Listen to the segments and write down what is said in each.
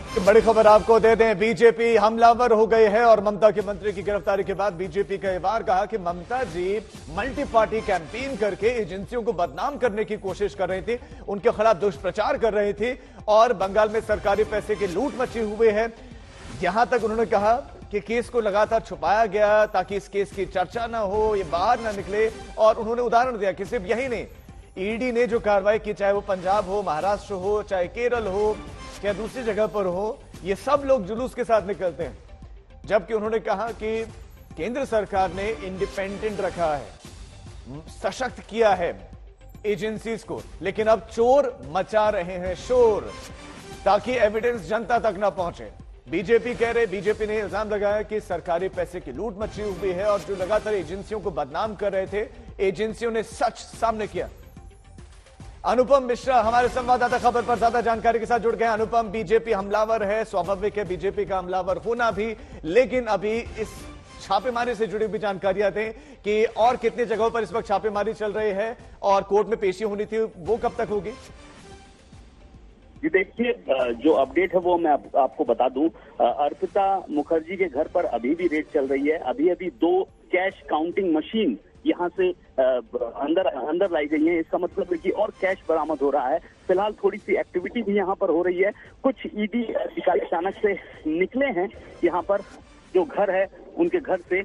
बड़ी खबर आपको दे दें, बीजेपी हमलावर हो गए हैं और ममता के मंत्री की गिरफ्तारी के बाद बीजेपी कई बार कहा कि ममता जी मल्टी पार्टी कैंपेन करके एजेंसियों को बदनाम करने की कोशिश कर रही थी, उनके खिलाफ दुष्प्रचार कर रही थी और बंगाल में सरकारी पैसे की लूट मची हुई है। यहां तक उन्होंने कहा कि केस को लगातार छुपाया गया ताकि इस केस की चर्चा ना हो, ये बाहर ना निकले। और उन्होंने उदाहरण दिया कि सिर्फ यही नहीं, ईडी ने जो कार्रवाई की, चाहे वो पंजाब हो, महाराष्ट्र हो, चाहे केरल हो या दूसरी जगह पर हो, ये सब लोग जुलूस के साथ निकलते हैं। जबकि उन्होंने कहा कि केंद्र सरकार ने इंडिपेंडेंट रखा है, सशक्त किया है एजेंसीज को, लेकिन अब चोर मचा रहे हैं शोर ताकि एविडेंस जनता तक ना पहुंचे। बीजेपी ने इल्जाम लगाया कि सरकारी पैसे की लूट मची हुई है और जो लगातार एजेंसियों को बदनाम कर रहे थे, एजेंसियों ने सच सामने किया। अनुपम मिश्रा हमारे संवाददाता खबर पर ज्यादा जानकारी के साथ जुड़ गए। अनुपम, बीजेपी हमलावर है, स्वाभाविक है बीजेपी का हमलावर होना भी, लेकिन अभी इस छापेमारी से जुड़ी हुई जानकारियां दें कि और कितनी जगहों पर इस वक्त छापेमारी चल रही है और कोर्ट में पेशी होनी थी, वो कब तक होगी? जी देखिए, जो अपडेट है वो मैं आपको बता दूं। अर्पिता मुखर्जी के घर पर अभी भी रेड चल रही है। अभी 2 कैश काउंटिंग मशीन यहाँ से अंदर लाई गई है। इसका मतलब है कि और कैश बरामद हो रहा है। फिलहाल थोड़ी सी एक्टिविटी भी यहाँ पर हो रही है। कुछ ईडी अधिकारी अचानक से निकले हैं यहाँ पर, जो घर है उनके घर से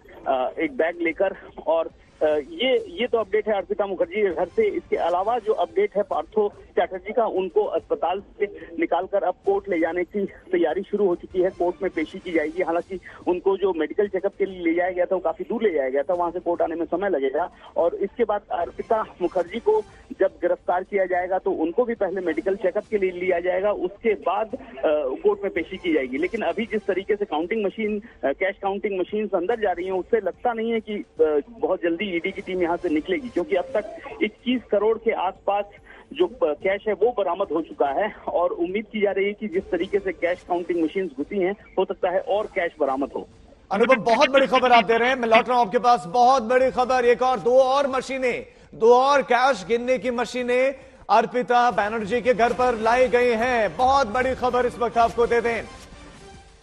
एक बैग लेकर। और ये तो अपडेट है अर्पिता मुखर्जी के घर से। इसके अलावा जो अपडेट है पार्थो चैटर्जी का, उनको अस्पताल से निकालकर अब कोर्ट ले जाने की तैयारी शुरू हो चुकी है। कोर्ट में पेशी की जाएगी। हालांकि उनको जो मेडिकल चेकअप के लिए ले जाया गया था वो काफी दूर ले जाया गया था, वहां से कोर्ट आने में समय लगेगा। और इसके बाद अर्पिता मुखर्जी को जब गिरफ्तार किया जाएगा तो उनको भी पहले मेडिकल चेकअप के लिए लिया जाएगा, उसके बाद कोर्ट में पेशी की जाएगी। लेकिन अभी जिस तरीके से counting machine, cash counting machine अंदर जा रही है, उससे लगता नहीं है कि बहुत जल्दी ईडी की टीम यहां से निकलेगी, क्योंकि अब तक 21 करोड़ के आसपास जो कैश है वो बरामद हो चुका है। और उम्मीद की जा रही है कि जिस तरीके से कैश काउंटिंग मशीन घुसी हैं, हो सकता है और कैश बरामद हो। अनुपम, बहुत बड़ी खबर आप दे रहे हैं, मैं लौट रहा हूं आपके पास। बहुत बड़ी खबर, एक और 2 और मशीनें, 2 और कैश गिनने की मशीनें अर्पिता बैनर्जी के घर पर लाई गई हैं। बहुत बड़ी खबर इस वक्त आपको दे दें।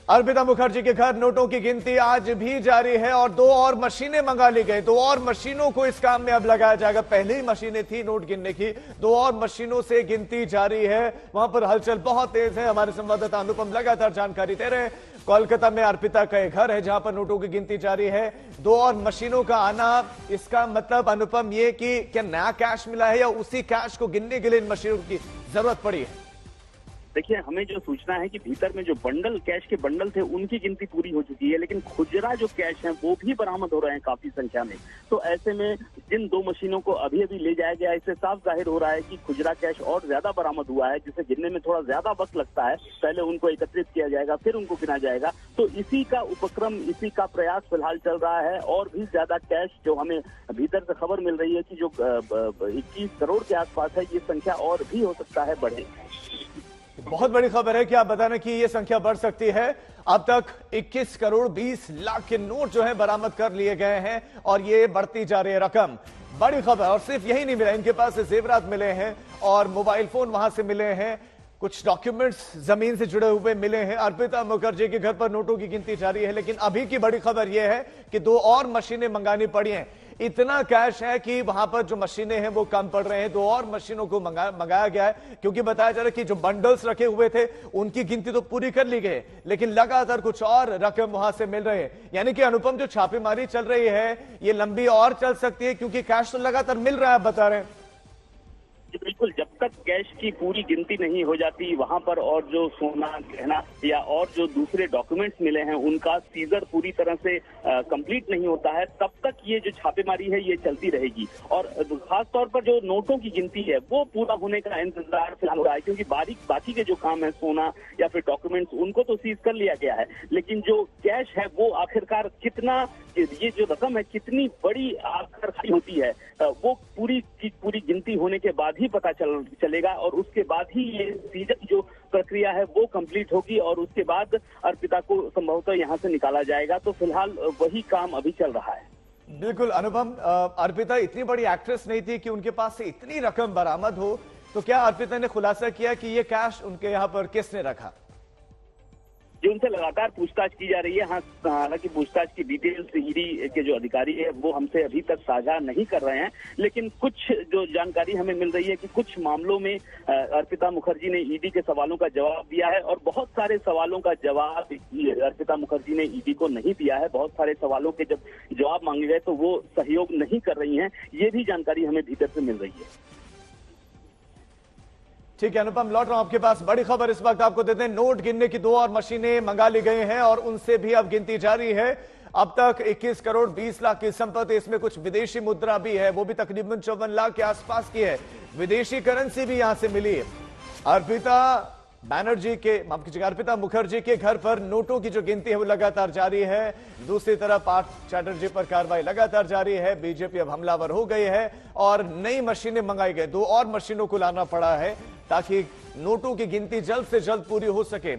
अर्पिता मुखर्जी के घर नोटों की गिनती आज भी जारी है और 2 और मशीनें मंगा ली गई। 2 और मशीनों को इस काम में अब लगाया जाएगा। पहले ही मशीनें थी नोट गिनने की, 2 और मशीनों से गिनती जारी है। वहां पर हलचल बहुत तेज है। हमारे संवाददाता अनुपम लगातार जानकारी दे रहे हैं। कोलकाता में अर्पिता का एक घर है जहां पर नोटों की गिनती जारी है। 2 और मशीनों का आना, इसका मतलब अनुपम ये कि क्या नया कैश मिला है या उसी कैश को गिनने के लिए इन मशीनों की जरूरत पड़ी है? देखिए, हमें जो सूचना है कि भीतर में जो बंडल, कैश के बंडल थे, उनकी गिनती पूरी हो चुकी है, लेकिन खुजरा जो कैश है वो भी बरामद हो रहे हैं काफी संख्या में। तो ऐसे में जिन 2 मशीनों को अभी ले जाया गया, इससे साफ जाहिर हो रहा है कि खुजरा कैश और ज्यादा बरामद हुआ है, जिसे गिनने में थोड़ा ज्यादा वक्त लगता है। पहले उनको एकत्रित किया जाएगा, फिर उनको गिना जाएगा। तो इसी का उपक्रम, इसी का प्रयास फिलहाल चल रहा है। और भी ज्यादा कैश, जो हमें भीतर से खबर मिल रही है कि जो 21 करोड़ के आसपास है, ये संख्या और भी हो सकता है बढ़े। बहुत बड़ी खबर है कि आप बताना कि यह संख्या बढ़ सकती है। अब तक 21 करोड़ 20 लाख के नोट जो है बरामद कर लिए गए हैं और ये बढ़ती जा रही है रकम। बड़ी खबर। और सिर्फ यही नहीं मिला, इनके पास से जेवरात मिले हैं और मोबाइल फोन वहां से मिले हैं, कुछ डॉक्यूमेंट्स जमीन से जुड़े हुए मिले हैं। अर्पिता मुखर्जी के घर पर नोटों की गिनती जारी है, लेकिन अभी की बड़ी खबर यह है कि 2 और मशीनें मंगानी पड़ी हैं। इतना कैश है कि वहां पर जो मशीनें हैं वो कम पड़ रहे हैं। 2 और मशीनों को मंगाया गया है, क्योंकि बताया जा रहा है कि जो बंडल्स रखे हुए थे उनकी गिनती तो पूरी कर ली गई, लेकिन लगातार कुछ और रकम वहां से मिल रहे हैं। यानी कि अनुपम, जो छापेमारी चल रही है ये लंबी और चल सकती है, क्योंकि कैश तो लगातार मिल रहा है, बता रहे हैं। बिल्कुल, जब तक कैश की पूरी गिनती नहीं हो जाती वहां पर, और जो सोना, गहना या और जो दूसरे डॉक्यूमेंट्स मिले हैं उनका सीजर पूरी तरह से कंप्लीट नहीं होता है, तब तक ये जो छापेमारी है ये चलती रहेगी। और खास तौर पर जो नोटों की गिनती है वो पूरा होने का इंतजार फिलहाल हो रहा है, क्योंकि बाकी के जो काम है, सोना या फिर डॉक्यूमेंट्स, उनको तो सीज कर लिया गया है। लेकिन जो कैश है वो आखिरकार कितना, ये जो रकम है कितनी बड़ी आखिर होती है, वो पूरी की पूरी गिनती होने के बाद ही पता चलेगा। और उसके बाद ही ये सीजर की जो प्रक्रिया है वो कंप्लीट होगी और उसके बाद अर्पिता को संभवतः यहाँ से निकाला जाएगा। तो फिलहाल वही काम अभी चल रहा है। बिल्कुल अनुपम, अर्पिता इतनी बड़ी एक्ट्रेस नहीं थी कि उनके पास से इतनी रकम बरामद हो। तो क्या अर्पिता ने खुलासा किया कि ये कैश उनके यहाँ पर किसने रखा? जो उनसे लगातार पूछताछ की जा रही है। हाँ, हालांकि पूछताछ की डिटेल्स ईडी के जो अधिकारी है वो हमसे अभी तक साझा नहीं कर रहे हैं, लेकिन कुछ जो जानकारी हमें मिल रही है कि कुछ मामलों में अर्पिता मुखर्जी ने ईडी के सवालों का जवाब दिया है और बहुत सारे सवालों का जवाब अर्पिता मुखर्जी ने ईडी को नहीं दिया है। बहुत सारे सवालों के जब जवाब मांगे गए तो वो सहयोग नहीं कर रही हैं, ये भी जानकारी हमें भीतर से मिल रही है। ठीक है अनुपम, लौट रहा हूं आपके पास। बड़ी खबर इस वक्त आपको देते हैं, नोट गिनने की 2 और मशीनें मंगा ली गई हैं और उनसे भी अब गिनती जारी है। अब तक 21 करोड़ 20 लाख की संपत्ति, इसमें कुछ विदेशी मुद्रा भी है, वो भी तकरीबन 54 लाख के आसपास की है। विदेशी करेंसी भी यहां से मिली है। अर्पिता मुखर्जी के घर पर नोटों की जो गिनती है वो लगातार जारी है। दूसरी तरफ पार्थ चैटर्जी पर कार्रवाई लगातार जारी है। बीजेपी अब हमलावर हो गई है और नई मशीनें मंगाई गई। 2 और मशीनों को लाना पड़ा है ताकि नोटों की गिनती जल्द से जल्द पूरी हो सके।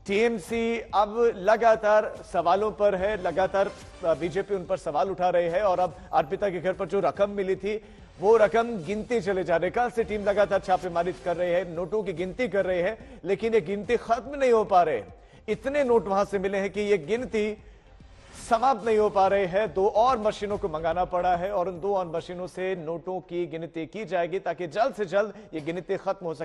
टीएमसी अब लगातार सवालों पर है, लगातार बीजेपी उन पर सवाल उठा रही है और अब अर्पिता के घर पर जो रकम मिली थी वो रकम गिनती चले जा रहे। कल से टीम लगातार छापेमारी कर रही है, नोटों की गिनती कर रही है, लेकिन ये गिनती खत्म नहीं हो पा रहे। इतने नोट वहां से मिले हैं कि ये गिनती समाप्त नहीं हो पा रहे हैं। 2 और मशीनों को मंगाना पड़ा है और उन 2 और मशीनों से नोटों की गिनती की जाएगी ताकि जल्द से जल्द ये गिनती खत्म हो सके।